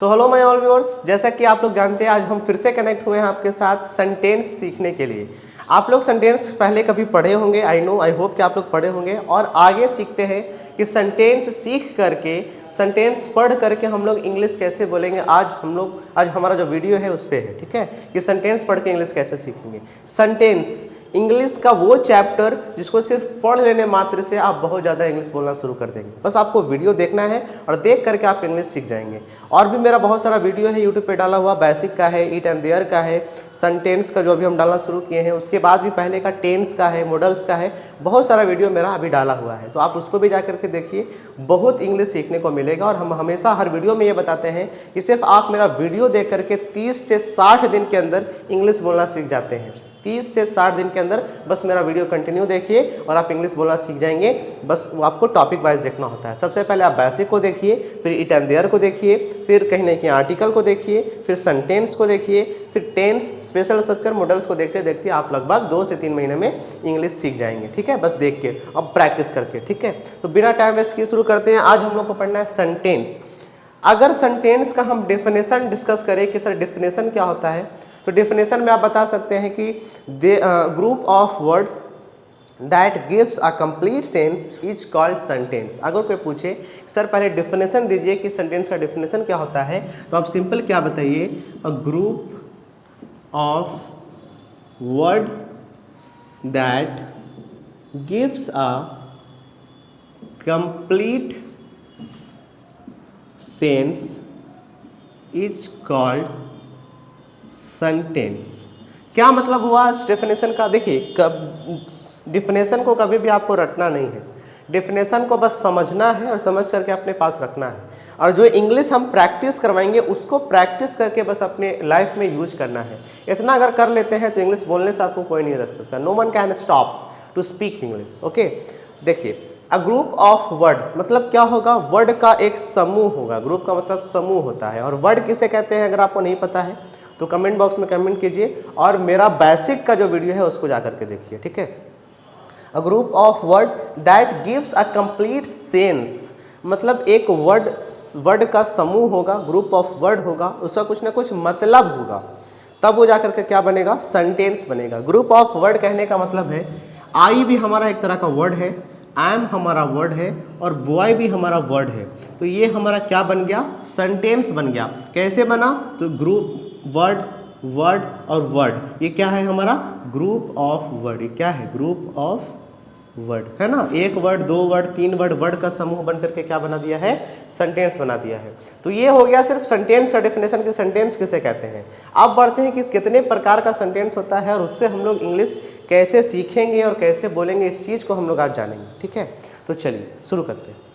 तो hello my all viewers, जैसा कि आप लोग जानते हैं आज हम फिर से कनेक्ट हुए हैं आपके साथ सेंटेंस सीखने के लिए। आप लोग सेंटेंस पहले कभी पढ़े होंगे, आई नो, आई होप कि आप लोग पढ़े होंगे। और आगे सीखते हैं कि सेंटेंस सीख करके, सेंटेंस पढ़ करके हम लोग इंग्लिश कैसे बोलेंगे। आज हमारा जो वीडियो है उस पर है, ठीक है, कि सेंटेंस पढ़ के इंग्लिश कैसे सीखेंगे। सेंटेंस इंग्लिश का वो चैप्टर जिसको सिर्फ पढ़ लेने मात्र से आप बहुत ज़्यादा इंग्लिश बोलना शुरू कर देंगे। बस आपको वीडियो देखना है और देख करके आप इंग्लिश सीख जाएंगे। और भी मेरा बहुत सारा वीडियो है यूट्यूब पे डाला हुआ, बेसिक का है, ईट एंड देयर का है, सेंटेंस का जो अभी हम डालना शुरू किए हैं, उसके बाद भी पहले का टेंस का है, मॉडल्स का है, बहुत सारा वीडियो मेरा अभी डाला हुआ है। तो आप उसको भी जा करके देखिए, बहुत इंग्लिश सीखने को मिलेगा। और हम हमेशा हर वीडियो में ये बताते हैं कि सिर्फ आप मेरा वीडियो देख करके 30 से 60 दिन के अंदर इंग्लिश बोलना सीख जाते हैं। 30 से 60 दिन के अंदर बस मेरा वीडियो कंटिन्यू देखिए और आप इंग्लिश बोलना सीख जाएंगे। बस वो आपको टॉपिक वाइज देखना होता है। सबसे पहले आप बेसिक को देखिए, फिर इट एंड देयर को देखिए, फिर कहीं ना कहीं आर्टिकल को देखिए, फिर सेंटेंस को देखिए, फिर टेंस, स्पेशल स्ट्रक्चर, मॉडल्स को देखते देखते आप लगभग 2 से 3 महीने में इंग्लिश सीख जाएंगे। ठीक है, बस देख के अब प्रैक्टिस करके। ठीक है, तो बिना टाइम वेस्ट किए शुरू करते हैं। आज हम लोग को पढ़ना है सेंटेंस। अगर सेंटेंस का हम डेफिनेशन डिस्कस करें कि सर डेफिनेशन क्या होता है, तो डेफिनेशन में आप बता सकते हैं कि group of word that gives a complete sense is called sentence. अगर कोई पूछे सर पहले डेफिनेशन दीजिए कि सेंटेंस का डेफिनेशन क्या होता है, तो आप सिंपल क्या बताइए, a group of word that gives a complete sense is called sentence. क्या मतलब हुआ इस डेफिनेशन का? देखिए, डेफिनेशन को कभी भी आपको रटना नहीं है, डेफिनेशन को बस समझना है और समझ करके अपने पास रखना है। और जो इंग्लिश हम प्रैक्टिस करवाएंगे उसको प्रैक्टिस करके बस अपने लाइफ में यूज करना है। इतना अगर कर लेते हैं तो इंग्लिश बोलने से आपको कोई नहीं रख सकता। No one can stop to speak English. Okay, देखिए, अ ग्रुप ऑफ वर्ड मतलब क्या होगा? वर्ड का एक समूह होगा। ग्रुप का मतलब समूह होता है। और वर्ड किसे कहते हैं अगर आपको नहीं पता है तो कमेंट बॉक्स में कमेंट कीजिए और मेरा बेसिक का जो वीडियो है उसको जा करके देखिए। ठीक है, a group of word that gives a complete sense मतलब एक वर्ड का समूह होगा, ग्रुप ऑफ वर्ड होगा, उसका कुछ ना कुछ मतलब होगा, तब वो जाकर के क्या बनेगा? सेंटेंस बनेगा। ग्रुप ऑफ वर्ड कहने का मतलब है, आई भी हमारा एक तरह का वर्ड है, एम हमारा वर्ड है और बॉय भी हमारा वर्ड है। तो ये हमारा क्या बन गया? सेंटेंस बन गया। कैसे बना? तो ग्रुप वर्ड, वर्ड और वर्ड, ये क्या है हमारा? Group of word. ये क्या है? ग्रुप ऑफ वर्ड, है ना। एक वर्ड, 2 वर्ड, 3 वर्ड, वर्ड का समूह बन करके क्या बना दिया है? सेंटेंस बना दिया है। तो ये हो गया सिर्फ सेंटेंस का डेफिनेशन कि सेंटेंस किसे कहते हैं। अब बढ़ते हैं कि कितने प्रकार का सेंटेंस होता है और उससे हम लोग इंग्लिश कैसे सीखेंगे और कैसे बोलेंगे, इस चीज़ को हम लोग आज जानेंगे। ठीक है, तो चलिए शुरू करते हैं।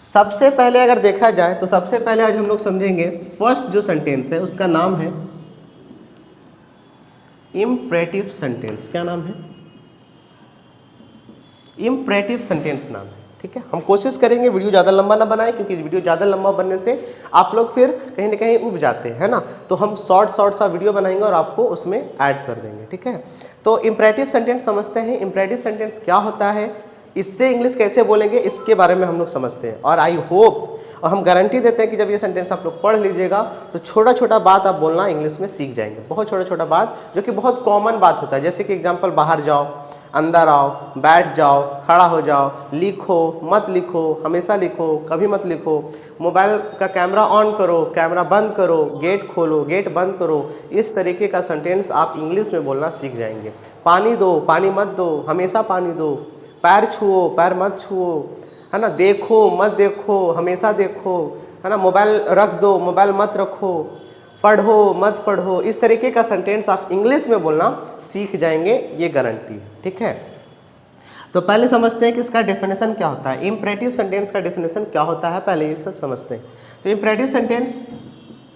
सबसे पहले अगर देखा जाए तो सबसे पहले आज हम लोग समझेंगे फर्स्ट जो सेंटेंस है उसका नाम है इम्परेटिव सेंटेंस। क्या नाम है? इम्परेटिव सेंटेंस नाम है। ठीक है, हम कोशिश करेंगे वीडियो ज़्यादा लंबा ना बनाएं, क्योंकि वीडियो ज़्यादा लंबा बनने से आप लोग फिर कहीं ना कहीं उब जाते हैं, है ना। तो हम शॉर्ट सा वीडियो बनाएंगे और आपको उसमें ऐड कर देंगे। ठीक है, तो इम्परेटिव सेंटेंस समझते हैं। इम्परेटिव सेंटेंस क्या होता है, इससे इंग्लिश कैसे बोलेंगे, इसके बारे में हम लोग समझते हैं। और आई होप और हम गारंटी देते हैं कि जब ये सेंटेंस आप लोग पढ़ लीजिएगा तो छोटा छोटा बात आप बोलना इंग्लिश में सीख जाएंगे। बहुत छोटा छोटा बात जो कि बहुत कॉमन बात होता है। जैसे कि एग्जांपल, बाहर जाओ, अंदर आओ, बैठ जाओ, खड़ा हो जाओ, लिखो, मत लिखो, हमेशा लिखो, कभी मत लिखो, मोबाइल का कैमरा ऑन करो, कैमरा बंद करो, गेट खोलो, गेट बंद करो। इस तरीके का सेंटेंस आप इंग्लिश में बोलना सीख जाएंगे। पानी दो, पानी मत दो, हमेशा पानी दो। पैर छुओ, पैर मत छुओ, है ना। देखो, मत देखो, हमेशा देखो, है ना। मोबाइल रख दो, मोबाइल मत रखो। पढ़ो, मत पढ़ो। इस तरीके का सेंटेंस आप इंग्लिश में बोलना सीख जाएंगे, ये गारंटी है। ठीक है, तो पहले समझते हैं कि इसका डेफिनेशन क्या होता है। इम्परेटिव सेंटेंस का डेफिनेशन क्या होता है, पहले ये सब समझते हैं। तो इम्परेटिव सेंटेंस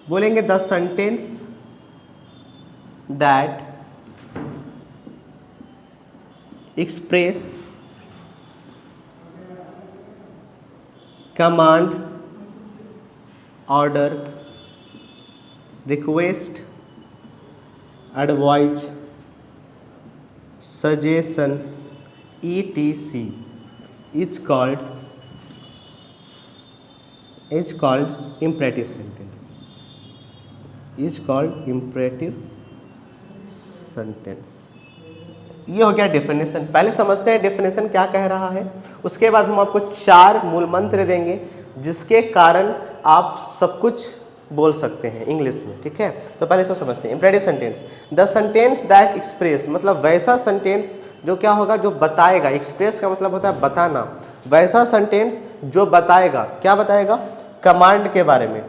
बोलेंगे the sentence that express command, order, request, advice, suggestion, etc. is called is called imperative sentence, is called imperative sentence. ये हो गया डेफिनेशन। पहले समझते हैं डेफिनेशन क्या कह रहा है, उसके बाद हम आपको 4 मूल मंत्र देंगे जिसके कारण आप सब कुछ बोल सकते हैं इंग्लिश में, ठीक है। तो पहले इसको समझते हैं। Imperative sentence, the sentence that express, मतलब वैसा सेंटेंस जो क्या होगा, जो बताएगा। एक्सप्रेस का मतलब होता है बताना। वैसा सेंटेंस जो बताएगा, क्या बताएगा, कमांड के बारे में,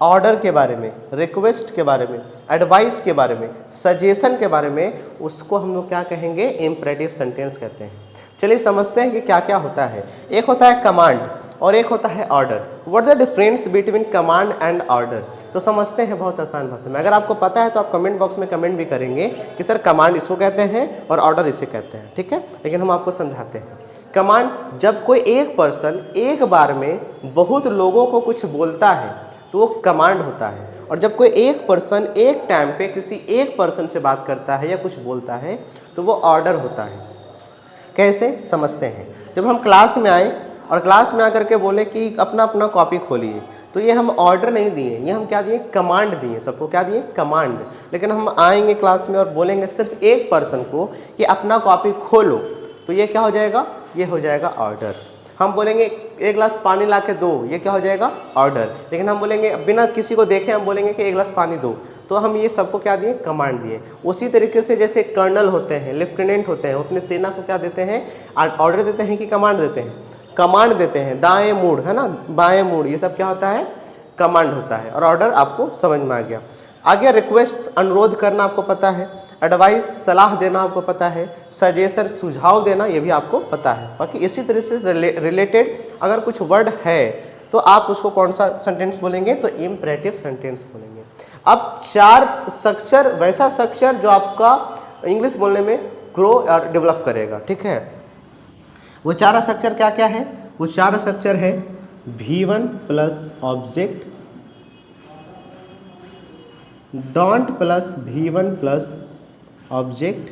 ऑर्डर के बारे में, रिक्वेस्ट के बारे में, एडवाइस के बारे में, सजेशन के बारे में, उसको हम लोग क्या कहेंगे, इम्परेटिव सेंटेंस कहते हैं। चलिए समझते हैं कि क्या क्या होता है। एक होता है कमांड और एक होता है order. What the difference between command and order, तो समझते हैं बहुत आसान भाषा में। अगर आपको पता है तो आप कमेंट बॉक्स में कमेंट भी करेंगे कि सर कमांड इसको कहते हैं और ऑर्डर इसे कहते हैं, ठीक है। लेकिन हम आपको समझाते हैं। कमांड, जब कोई एक पर्सन एक बार में बहुत लोगों को कुछ बोलता है तो वो कमांड होता है। और जब कोई एक पर्सन एक टाइम पे किसी एक पर्सन से बात करता है या कुछ बोलता है तो वो ऑर्डर होता है। कैसे समझते हैं। जब हम क्लास में आए और क्लास में आकर के बोले कि अपना अपना कॉपी खोलिए, तो ये हम ऑर्डर नहीं दिए, ये हम क्या दिए, कमांड दिए। सबको क्या दिए, कमांड। लेकिन हम आएंगे क्लास में और बोलेंगे सिर्फ एक पर्सन को कि अपना कॉपी खोलो, तो ये क्या हो जाएगा, ये हो जाएगा ऑर्डर। हम बोलेंगे एक गिलास पानी ला के दो, ये क्या हो जाएगा, ऑर्डर। लेकिन हम बोलेंगे बिना किसी को देखे हम बोलेंगे कि एक गिलास पानी दो, तो हम ये सबको क्या दिए, कमांड दिए। उसी तरीके से जैसे कर्नल होते हैं, लेफ्टिनेंट होते हैं, वो अपने सेना को क्या देते हैं, ऑर्डर देते हैं कि कमांड देते हैं, कमांड देते हैं। दाएं मुड़, है ना, बाएं मुड़, ये सब क्या होता है, कमांड होता है। और ऑर्डर आपको समझ में आ गया। आगे रिक्वेस्ट, अनुरोध करना आपको पता है। एडवाइस, सलाह देना आपको पता है। सजेशन, सुझाव देना, ये भी आपको पता है। बाकी इसी तरह से रिलेटेड अगर कुछ वर्ड है तो आप उसको कौन सा सेंटेंस बोलेंगे, तो इम्परेटिव सेंटेंस बोलेंगे। अब 4 स्ट्रक्चर, वैसा स्ट्रक्चर जो आपका इंग्लिश बोलने में ग्रो और डेवलप करेगा, ठीक है। वो 4 स्ट्रक्चर क्या क्या है, वो 4 स्ट्रक्चर है V1 plus object, don't plus V1 plus object,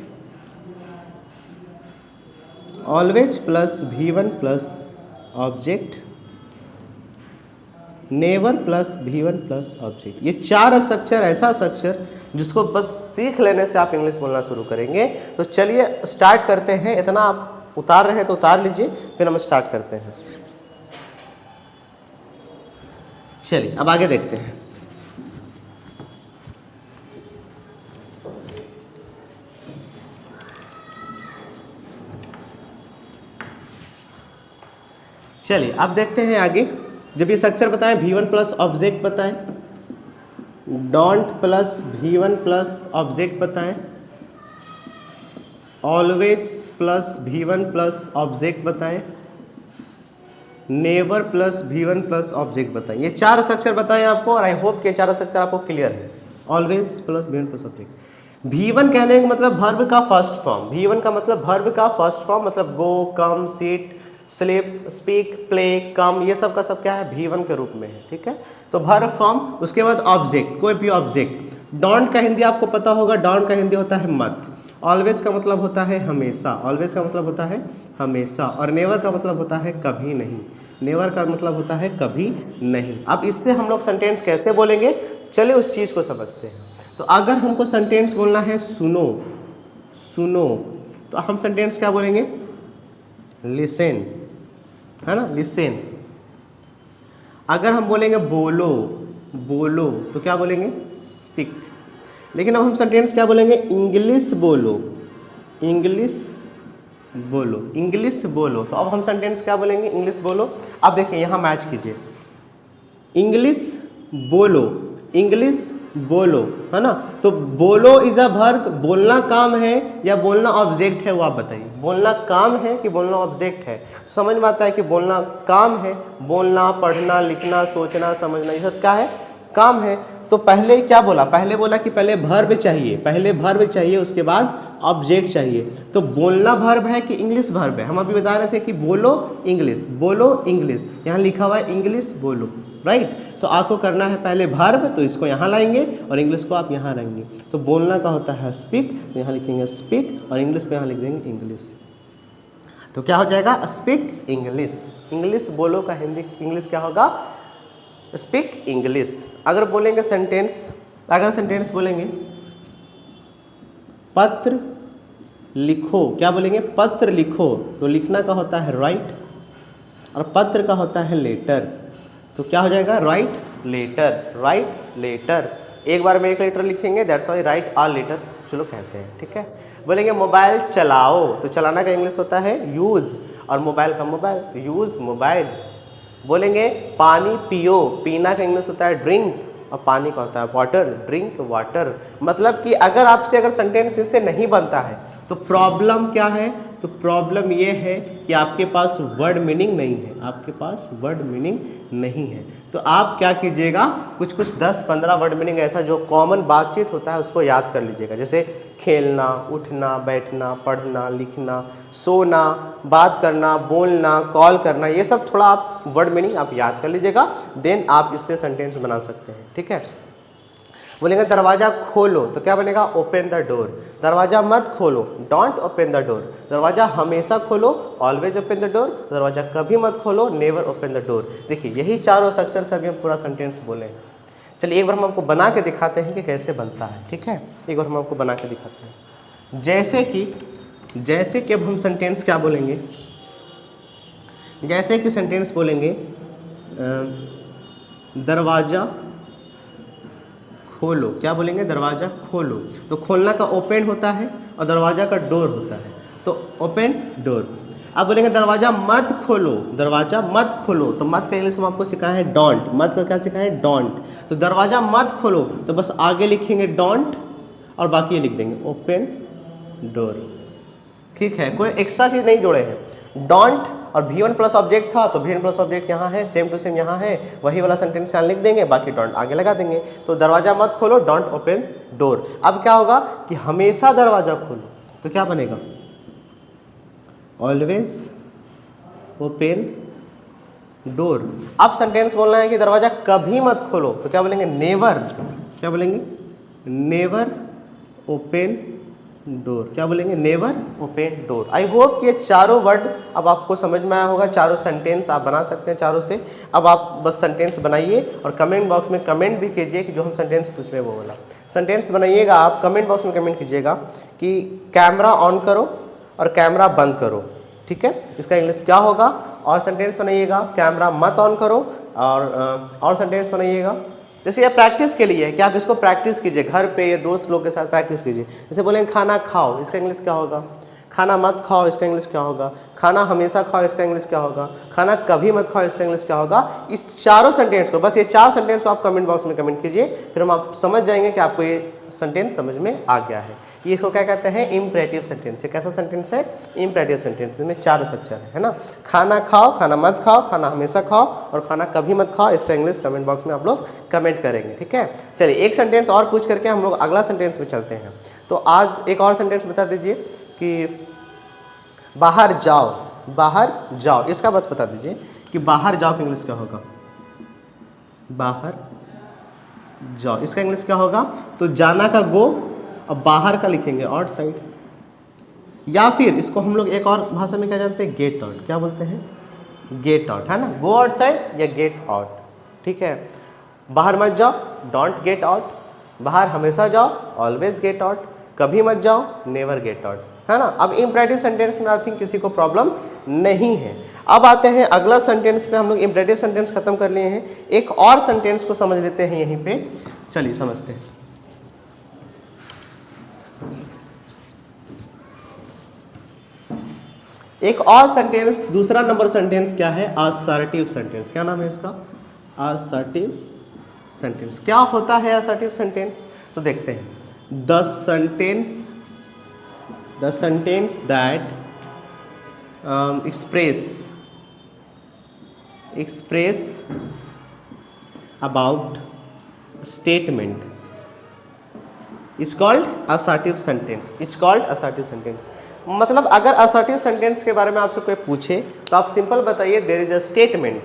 always plus V1 plus object, never plus V1 plus object. ये 4 स्ट्रक्चर, ऐसा स्ट्रक्चर जिसको बस सीख लेने से आप इंग्लिश बोलना शुरू करेंगे। तो चलिए स्टार्ट करते हैं। इतना आप उतार रहे हैं तो उतार लीजिए, फिर हम स्टार्ट करते हैं। चलिए अब आगे देखते हैं। चलिए अब देखते हैं आगे। जब ये स्ट्रक्चर बताएं, V1 प्लस ऑब्जेक्ट बताएं, don't plus V1 plus object बताएं, always plus V1 plus object बताएं, never plus V1 plus object बताएं। ये 4 स्ट्रक्चर बताएं आपको, और आई होप कि 4 स्ट्रक्चर आपको क्लियर है। Always plus V1 plus object. V1 कहने का मतलब वर्ब का फर्स्ट फॉर्म। V1 का मतलब वर्ब का फर्स्ट फॉर्म, मतलब गो, कम, सीट, स्लीप, स्पीक, प्ले, कम, ये सब का सब क्या है, V1 के रूप में है, ठीक है। तो वर्ब फॉर्म, उसके बाद ऑब्जेक्ट, कोई भी ऑब्जेक्ट। डोंट का हिंदी आपको पता होगा, डोंट का हिंदी होता है मत। ऑलवेज का मतलब होता है हमेशा, ऑलवेज का मतलब होता है हमेशा। और नेवर का मतलब होता है कभी नहीं, नेवर का मतलब होता है कभी नहीं। अब इससे हम लोग सेंटेंस कैसे बोलेंगे, चलिए उस चीज़ को समझते हैं। तो अगर हमको सेंटेंस बोलना है सुनो, सुनो, तो हम सेंटेंस क्या बोलेंगे, लिसन, है ना, लिसन। अगर हम बोलेंगे बोलो, बोलो, तो क्या बोलेंगे, स्पीक। लेकिन अब हम सेंटेंस क्या बोलेंगे, इंग्लिश बोलो, इंग्लिश बोलो, इंग्लिश बोलो। तो अब हम सेंटेंस क्या बोलेंगे, इंग्लिश बोलो। अब देखिए यहाँ मैच कीजिए, इंग्लिश बोलो, इंग्लिश बोलो, है ना। तो बोलो इज अ वर्ब, बोलना काम है या बोलना ऑब्जेक्ट है, वो आप बताइए। बोलना काम है कि बोलना ऑब्जेक्ट है। समझ में आता है कि बोलना काम है। बोलना, पढ़ना, लिखना, सोचना, समझना, ये सब क्या है, काम है। तो पहले क्या बोला, पहले बोला कि पहले वर्ब चाहिए, पहले वर्ब चाहिए, उसके बाद ऑब्जेक्ट चाहिए। तो बोलना वर्ब है कि इंग्लिश वर्ब है। हम अभी बता रहे थे कि बोलो इंग्लिश, बोलो इंग्लिश, यहाँ लिखा हुआ है इंग्लिश बोलो, राइट। तो आपको करना है पहले वर्ब, तो इसको यहाँ लाएंगे और इंग्लिश को आप यहाँ लाएंगे। तो बोलना का होता है स्पीक, तो यहाँ लिखेंगे स्पीक, और इंग्लिश को यहाँ लिख देंगे इंग्लिश। तो क्या हो जाएगा, स्पीक इंग्लिश। इंग्लिश बोलो का हिंदी इंग्लिश क्या होगा, स्पीक इंग्लिश। अगर बोलेंगे सेंटेंस, अगर सेंटेंस बोलेंगे पत्र लिखो, क्या बोलेंगे? पत्र लिखो, तो लिखना का होता है राइट और पत्र का होता है लेटर, तो क्या हो जाएगा? Write letter, write letter. एक बार में एक लेटर लिखेंगे, that's why write a letter कुछ लोग कहते हैं, ठीक है। बोलेंगे मोबाइल चलाओ, तो चलाना का इंग्लिश होता है यूज़ और मोबाइल का मोबाइल, तो यूज़ मोबाइल। बोलेंगे पानी पियो, पीना का इंग्लिश होता है ड्रिंक और पानी का होता है वाटर, ड्रिंक वाटर। मतलब कि अगर आपसे अगर सेंटेंस इससे नहीं बनता है तो प्रॉब्लम क्या है? तो प्रॉब्लम ये है कि आपके पास वर्ड मीनिंग नहीं है, आपके पास वर्ड मीनिंग नहीं है। तो आप क्या कीजिएगा, कुछ कुछ 10-15 वर्ड मीनिंग ऐसा जो कॉमन बातचीत होता है उसको याद कर लीजिएगा, जैसे खेलना, उठना, बैठना, पढ़ना, लिखना, सोना, बात करना, बोलना, कॉल करना, ये सब थोड़ा आप वर्ड मीनिंग आप याद कर लीजिएगा, देन आप इससे सेंटेंस बना सकते हैं, ठीक है। बोलेंगे दरवाज़ा खोलो, तो क्या बनेगा? Open the door. दरवाज़ा मत खोलो, डोंट ओपन द डोर। दरवाज़ा हमेशा खोलो, ऑलवेज ओपन द डोर। दरवाज़ा कभी मत खोलो, नेवर ओपन द डोर। देखिए यही चारों स्ट्रक्चर से अभी हम पूरा सेंटेंस बोले हैं। चलिए एक बार हम आपको बना के दिखाते हैं कि कैसे बनता है, ठीक है। एक बार हम आपको बना के दिखाते हैं। जैसे कि अब हम सेंटेंस क्या बोलेंगे, जैसे कि सेंटेंस बोलेंगे दरवाज़ा खोलो, क्या बोलेंगे? दरवाज़ा खोलो, तो खोलना का ओपन होता है और दरवाज़ा का डोर होता है, तो ओपन डोर। अब बोलेंगे दरवाज़ा मत खोलो, दरवाज़ा मत खोलो, तो मत का इंग्लिश हम आपको सिखाया है डोंट, मत का क्या सिखाया है? डोंट। तो दरवाज़ा मत खोलो, तो बस आगे लिखेंगे डोंट और बाकी ये लिख देंगे ओपन डोर, ठीक है। कोई एक्स्ट्रा चीज़ नहीं जोड़े हैं। डोंट और V1 प्लस ऑब्जेक्ट था तो V1 प्लस ऑब्जेक्ट यहाँ है, सेम टू सेम यहाँ है, वही वाला सेंटेंस यहाँ लिख देंगे, बाकी डोंट आगे लगा देंगे। तो दरवाज़ा मत खोलो, डोंट ओपन डोर। अब क्या होगा कि हमेशा दरवाज़ा खोलो, तो क्या बनेगा? Always open door. अब सेंटेंस बोलना है कि दरवाज़ा कभी मत खोलो, तो क्या बोलेंगे? नेवर, क्या बोलेंगे? नेवर ओपन डोर, क्या बोलेंगे? Never open door. I hope कि ये चारों वर्ड अब आपको समझ में आया होगा, चारों सेंटेंस आप बना सकते हैं चारों से। अब आप बस सेंटेंस बनाइए और कमेंट बॉक्स में कमेंट भी कीजिए कि जो हम सेंटेंस पूछ रहे हैं वो वाला सेंटेंस बनाइएगा। आप कमेंट बॉक्स में कमेंट कीजिएगा कि कैमरा ऑन करो और कैमरा बंद करो, ठीक है, इसका इंग्लिश क्या होगा। और सेंटेंस बनाइएगा कैमरा मत ऑन करो, और सेंटेंस बनाइएगा जैसे ये प्रैक्टिस के लिए है कि आप इसको प्रैक्टिस कीजिए घर पे या दोस्त लोग के साथ प्रैक्टिस कीजिए। जैसे बोलेंगे खाना खाओ, इसका इंग्लिश क्या होगा? खाना मत खाओ, इसका इंग्लिश क्या होगा? खाना हमेशा खाओ, इसका इंग्लिश क्या होगा? खाना कभी मत खाओ, इसका इंग्लिश क्या होगा? इस चारों सेंटेंस को, बस ये 4 सेंटेंस को आप कमेंट बॉक्स में कमेंट कीजिए, फिर हम आप समझ जाएंगे कि आपको ये सेंटेंस समझ में आ गया है। ये इसको क्या कहते हैं? Imperative sentence. ये कैसा सेंटेंस है? Imperative sentence. इसमें 4 स्ट्रक्चर है ना। खाना खाओ, खाना मत खाओ, खाना हमेशा खाओ और खाना कभी मत खाओ। इसका इंग्लिश कमेंट बॉक्स में आप लोग कमेंट करेंगे, ठीक है। चलिए एक सेंटेंस और पूछ करके हम लोग अगला सेंटेंस में चलते हैं। तो आज एक और सेंटेंस बता दीजिए कि बाहर जाओ, बाहर जाओ, इसका बात बता दीजिए कि बाहर जाओ का इंग्लिश क्या होगा? बाहर जाओ, इसका इंग्लिश क्या होगा? तो जाना का गो और बाहर का लिखेंगे आउटसाइड, या फिर इसको हम लोग एक और भाषा में क्या जानते हैं? Get out. क्या बोलते हैं? गेट आउट, है ना। गो आउटसाइड या गेट आउट, ठीक है। बाहर मत जाओ, डोंट गेट आउट। बाहर हमेशा जाओ, ऑलवेज गेट आउट। कभी मत जाओ, नेवर गेट आउट, है ना। अब इम्परेटिव सेंटेंस में आई थिंक किसी को प्रॉब्लम नहीं है। अब आते हैं अगला सेंटेंस पे। हम लोग इम्परेटिव सेंटेंस खत्म कर लिए हैं, एक और सेंटेंस को समझ लेते हैं यहीं पे। चलिए समझते हैं। एक और सेंटेंस, दूसरा नंबर सेंटेंस क्या है? Assertive sentence. क्या नाम है इसका? Assertive sentence. क्या होता है असर्टिव सेंटेंस? तो देखते हैं। The sentence that express about statement is called assertive sentence. It's called assertive sentence. मतलब अगर असर्टिव सेंटेंस के बारे में आपसे कोई पूछे तो आप सिंपल बताइए देयर इज अ स्टेटमेंट।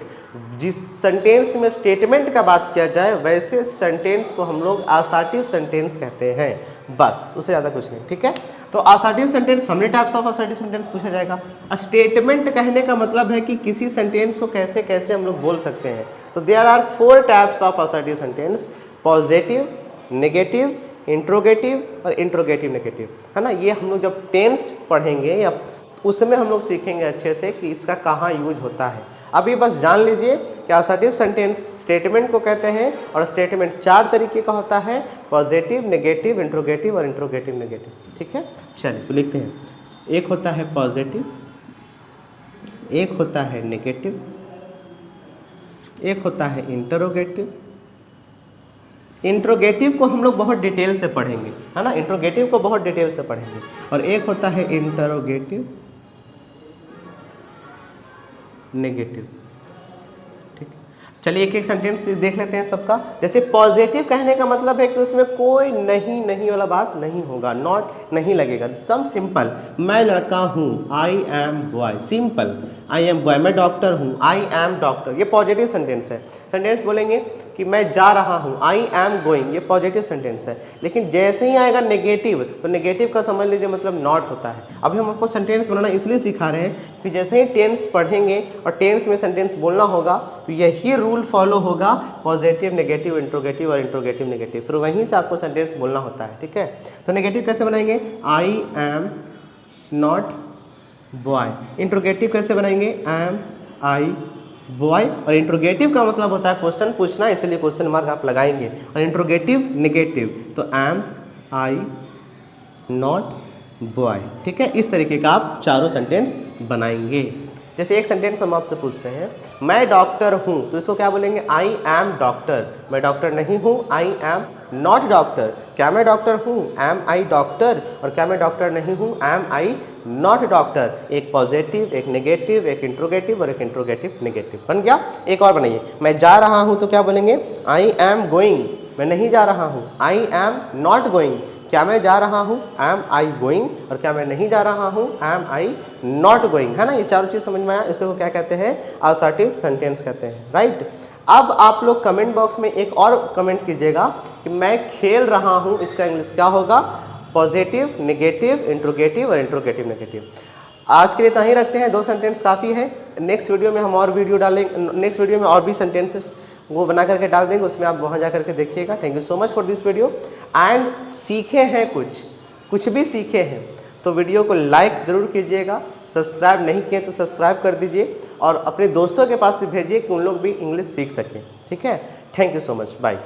जिस सेंटेंस में स्टेटमेंट का बात किया जाए वैसे सेंटेंस को हम लोग असर्टिव सेंटेंस कहते हैं। बस, उससे ज़्यादा कुछ नहीं, ठीक है। तो असर्टिव सेंटेंस, हमने टाइप्स ऑफ असर्टिव सेंटेंस पूछा जाएगा। स्टेटमेंट कहने का मतलब है कि किसी सेंटेंस को कैसे कैसे हम लोग बोल सकते हैं। तो there are 4 types of assertive sentence, positive, negative, interrogative और इंट्रोगेटिव नेगेटिव, है ना। ये हम लोग जब टेंस पढ़ेंगे या उसमें हम लोग सीखेंगे अच्छे से कि इसका कहाँ यूज होता है। अभी बस जान लीजिए कि असर्टिव सेंटेंस स्टेटमेंट को कहते हैं और स्टेटमेंट 4 तरीके का होता है, पॉजिटिव, नेगेटिव, इंट्रोगेटिव और इंट्रोगेटिव नेगेटिव, ठीक है। चलिए तो लिखते हैं, एक होता है पॉजिटिव, एक होता है नेगेटिव, एक होता है इंट्रोगेटिव। इंट्रोगेटिव को हम लोग बहुत डिटेल से पढ़ेंगे, है ना, इंट्रोगेटिव को बहुत डिटेल से पढ़ेंगे। और एक होता है इंटरोगेटिव नेगेटिव, ठीक है। चलिए एक एक सेंटेंस देख लेते हैं सबका। जैसे पॉजिटिव कहने का मतलब है कि उसमें कोई नहीं नहीं वाला बात नहीं होगा, नॉट नहीं लगेगा, एकदम सिंपल। मैं लड़का हूँ, I am boy, simple. I am boy, मैं डॉक्टर हूँ, आई एम डॉक्टर, ये पॉजिटिव सेंटेंस है। सेंटेंस बोलेंगे कि मैं जा रहा हूँ, आई एम गोइंग, ये पॉजिटिव सेंटेंस है। लेकिन जैसे ही आएगा नेगेटिव, तो नेगेटिव का समझ लीजिए मतलब नॉट होता है। अभी हम आपको सेंटेंस बनाना इसलिए सिखा रहे हैं कि जैसे ही टेंस पढ़ेंगे और टेंस में सेंटेंस बोलना होगा तो यही रूल फॉलो होगा, पॉजिटिव, नेगेटिव, इंट्रोगेटिव और इंट्रोगेटिव नेगेटिव, फिर वहीं से आपको सेंटेंस बोलना होता है, ठीक है। तो नेगेटिव कैसे बनाएंगे, I am not boy. Interrogative कैसे बनाएंगे, एम आई बॉय। और इंट्रोगेटिव का मतलब होता है क्वेश्चन पूछना, इसलिए क्वेश्चन मार्क आप लगाएंगे। और इंट्रोगेटिव नेगेटिव, तो एम आई नॉट बॉय, ठीक है। इस तरीके का आप चारों सेंटेंस बनाएंगे। जैसे एक सेंटेंस हम आपसे पूछते हैं, मैं डॉक्टर हूँ, तो इसको क्या बोलेंगे, आई एम डॉक्टर। मैं डॉक्टर नहीं हूँ, आई एम नॉट डॉक्टर। क्या मैं डॉक्टर हूँ, एम आई डॉक्टर। और क्या मैं डॉक्टर नहीं हूँ, एम आई नॉट डॉक्टर। एक पॉजिटिव, एक नेगेटिव, एक इंट्रोगेटिव और एक इंट्रोगेटिव नेगेटिव बन गया। एक और बनाइए, मैं जा रहा हूँ, तो क्या बोलेंगे, आई एम गोइंग। मैं नहीं जा रहा हूँ, आई एम नॉट गोइंग। क्या मैं जा रहा हूँ, एम आई गोइंग। और क्या मैं नहीं जा रहा हूँ, एम आई नॉट गोइंग, है ना। ये चारों चीज़ समझ में आया, इसे को क्या कहते हैं, असर्टिव सेंटेंस कहते हैं, राइट। अब आप लोग कमेंट बॉक्स में एक और कमेंट कीजिएगा कि मैं खेल रहा हूँ, इसका इंग्लिश क्या होगा, पॉजिटिव, नेगेटिव, इंट्रोगेटिव और इंट्रोगेटिव नेगेटिव। आज के लिए इतना ही रखते हैं, 2 सेंटेंस काफ़ी है। नेक्स्ट वीडियो में हम और वीडियो डालेंगे, नेक्स्ट वीडियो में और भी सेंटेंसेस वो बना करके डाल देंगे, उसमें आप वहाँ जा करके देखिएगा। Thank you so much for this video. And सीखे हैं कुछ भी सीखे हैं तो वीडियो को लाइक ज़रूर कीजिएगा, सब्सक्राइब नहीं किए तो सब्सक्राइब कर दीजिए और अपने दोस्तों के पास भी भेजिए कि उन लोग भी इंग्लिश सीख सकें, ठीक है। Thank you so much, bye.